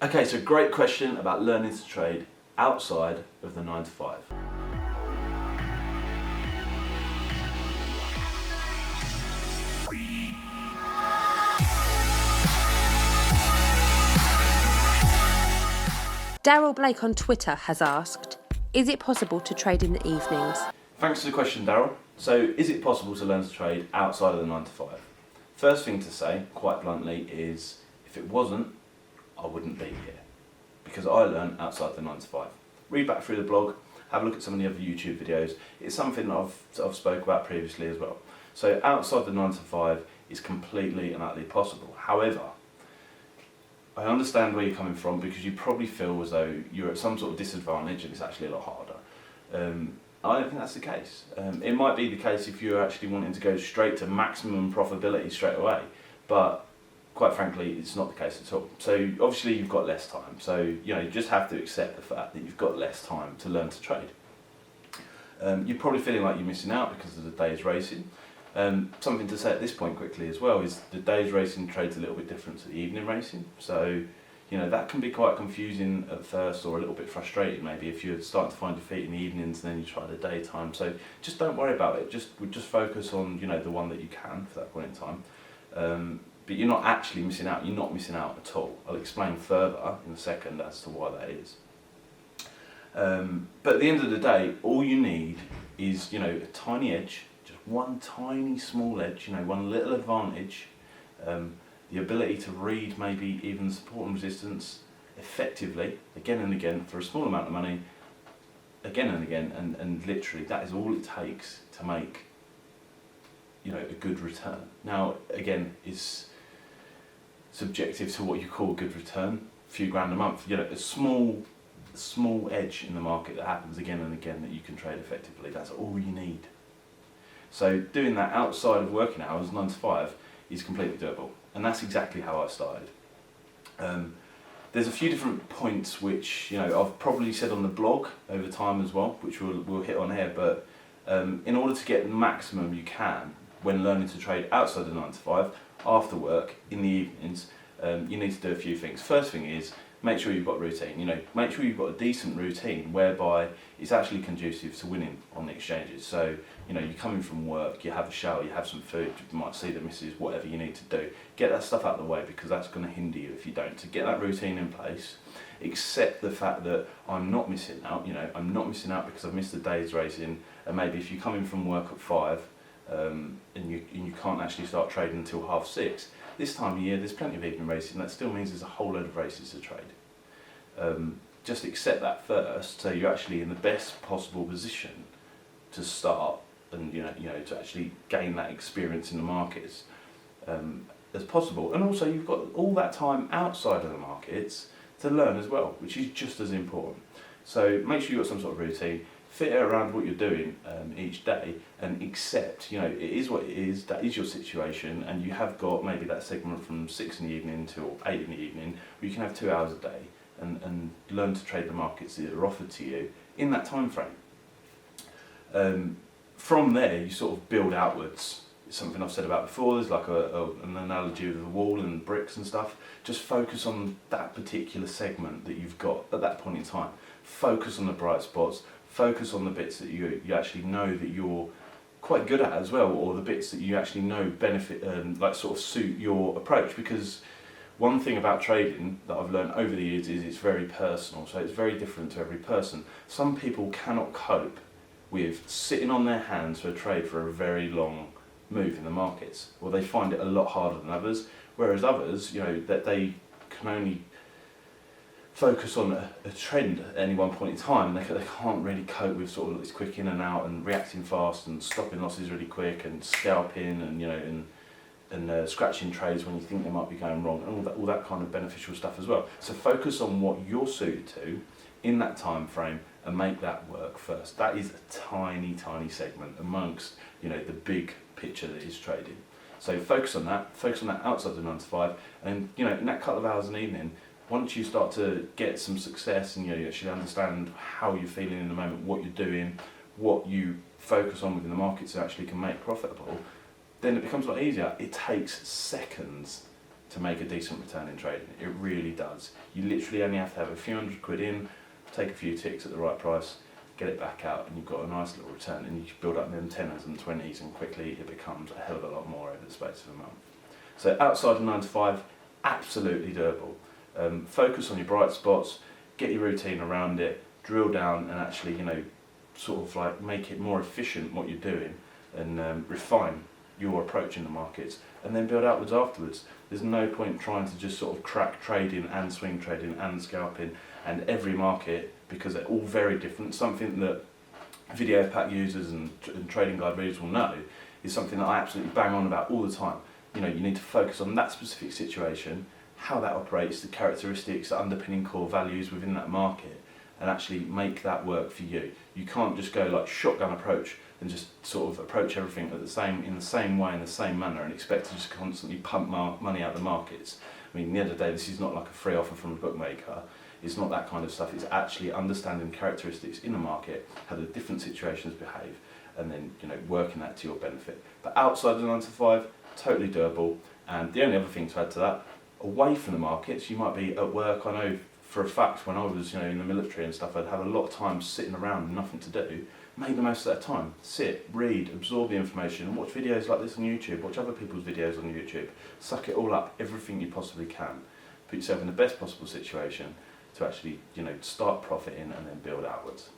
Okay, so great question about learning to trade outside of the 9 to 5. Daryl Blake on Twitter has asked, is it possible to trade in the evenings? Thanks for the question, Daryl. So, is it possible to learn to trade outside of the 9 to 5? First thing to say, quite bluntly, is if it wasn't, I wouldn't be here. Because I learn outside the 9 to 5. Read back through the blog, have a look at some of the other YouTube videos. It's something that I've spoke about previously as well. So outside the 9 to 5 is completely and utterly possible. However, I understand where you're coming from because you probably feel as though you're at some sort of disadvantage and it's actually a lot harder. I don't think that's the case. It might be the case if you're actually wanting to go straight to maximum profitability straight away, but quite frankly, it's not the case at all. So obviously you've got less time. So you just have to accept the fact that you've got less time to learn to trade. You're probably feeling like you're missing out because of the day's racing. Something to say at this point quickly as well is the day's racing trade's a little bit different to the evening racing. So that can be quite confusing at first or a little bit frustrating maybe if you're starting to find your feet in the evenings and then you try the daytime. So just don't worry about it. Just focus on the one that you can for that point in time. But you're not actually missing out. You're not missing out at all. I'll explain further in a second as to why that is. But at the end of the day, all you need is a tiny edge, just one tiny small edge, one little advantage, the ability to read maybe even support and resistance effectively, again and again, for a small amount of money, again and again, and literally that is all it takes to make a good return. Now, again, it's subjective to what you call a good return. A few grand a month, a small edge in the market that happens again and again that you can trade effectively. That's all you need. So doing that outside of working hours, 9 to 5, is completely doable, and that's exactly how I started. There's a few different points which I've probably said on the blog over time as well, which we'll hit on here. But in order to get the maximum you can when learning to trade outside the 9 to 5, after work, in the evenings, you need to do a few things. First thing is, make sure you've got routine. Make sure you've got a decent routine whereby it's actually conducive to winning on the exchanges. So, you're coming from work, you have a shower, you have some food, you might see the missus, whatever you need to do. Get that stuff out of the way because that's going to hinder you if you don't. To get that routine in place, accept the fact that I'm not missing out. I'm not missing out because I've missed the day's racing, and maybe if you're coming from work at 5, and you can't actually start trading until 6:30. This time of year, there's plenty of evening racing. That still means there's a whole load of races to trade. Just accept that first, so you're actually in the best possible position to start and to actually gain that experience in the markets as possible. And also, you've got all that time outside of the markets to learn as well, which is just as important. So make sure you've got some sort of routine. Fit it around what you're doing each day, and accept, it is what it is, that is your situation, and you have got maybe that segment from 6 in the evening till 8 in the evening, where you can have 2 hours a day and learn to trade the markets that are offered to you in that time frame. From there, you sort of build outwards. It's something I've said about before. There's like an analogy of the wall and bricks and stuff. Just focus on that particular segment that you've got at that point in time. Focus on the bright spots. Focus on the bits that you actually know that you're quite good at as well, or the bits that you actually know benefit sort of suit your approach. Because one thing about trading that I've learned over the years is it's very personal, so it's very different to every person. Some people cannot cope with sitting on their hands for a trade for a very long move in the markets, or they find it a lot harder than others, whereas others, that they can only focus on a trend at any one point in time. They can't really cope with sort of this quick in and out and reacting fast and stopping losses really quick and scalping and scratching trades when you think they might be going wrong, and all that kind of beneficial stuff as well. So focus on what you're suited to in that time frame and make that work first. That is a tiny segment amongst the big picture that is trading. So focus on that outside the 9 to 5, and in that couple of hours an evening, once you start to get some success and you actually understand how you're feeling in the moment, what you're doing, what you focus on within the markets that actually can make profitable, then it becomes a lot easier. It takes seconds to make a decent return in trading. It really does. You literally only have to have a few £100 in, take a few ticks at the right price, get it back out, and you've got a nice little return, and you build up them 10s and 20s, and quickly it becomes a hell of a lot more over the space of a month. So outside of 9 to 5, absolutely doable. Focus on your bright spots, get your routine around it, drill down, and actually, sort of like make it more efficient what you're doing, and refine your approach in the markets, and then build outwards afterwards. There's no point trying to just sort of crack trading and swing trading and scalping and every market, because they're all very different. Something that video pack users and trading guide readers will know is something that I absolutely bang on about all the time. You need to focus on that specific situation, how that operates, the characteristics, the underpinning core values within that market, and actually make that work for you. You can't just go like shotgun approach and just sort of approach everything in the same way, in the same manner, and expect to just constantly pump money out the markets. I mean, at the end of the day, this is not like a free offer from a bookmaker. It's not that kind of stuff. It's actually understanding characteristics in the market, how the different situations behave, and then working that to your benefit. But outside of the 9 to 5, totally doable. And the only other thing to add to that, away from the markets, you might be at work. I know for a fact when I was in the military and stuff, I'd have a lot of time sitting around and nothing to do. Make the most of that time. Sit, read, absorb the information, watch videos like this on YouTube, watch other people's videos on YouTube. Suck it all up, everything you possibly can. Put yourself in the best possible situation to actually start profiting and then build outwards.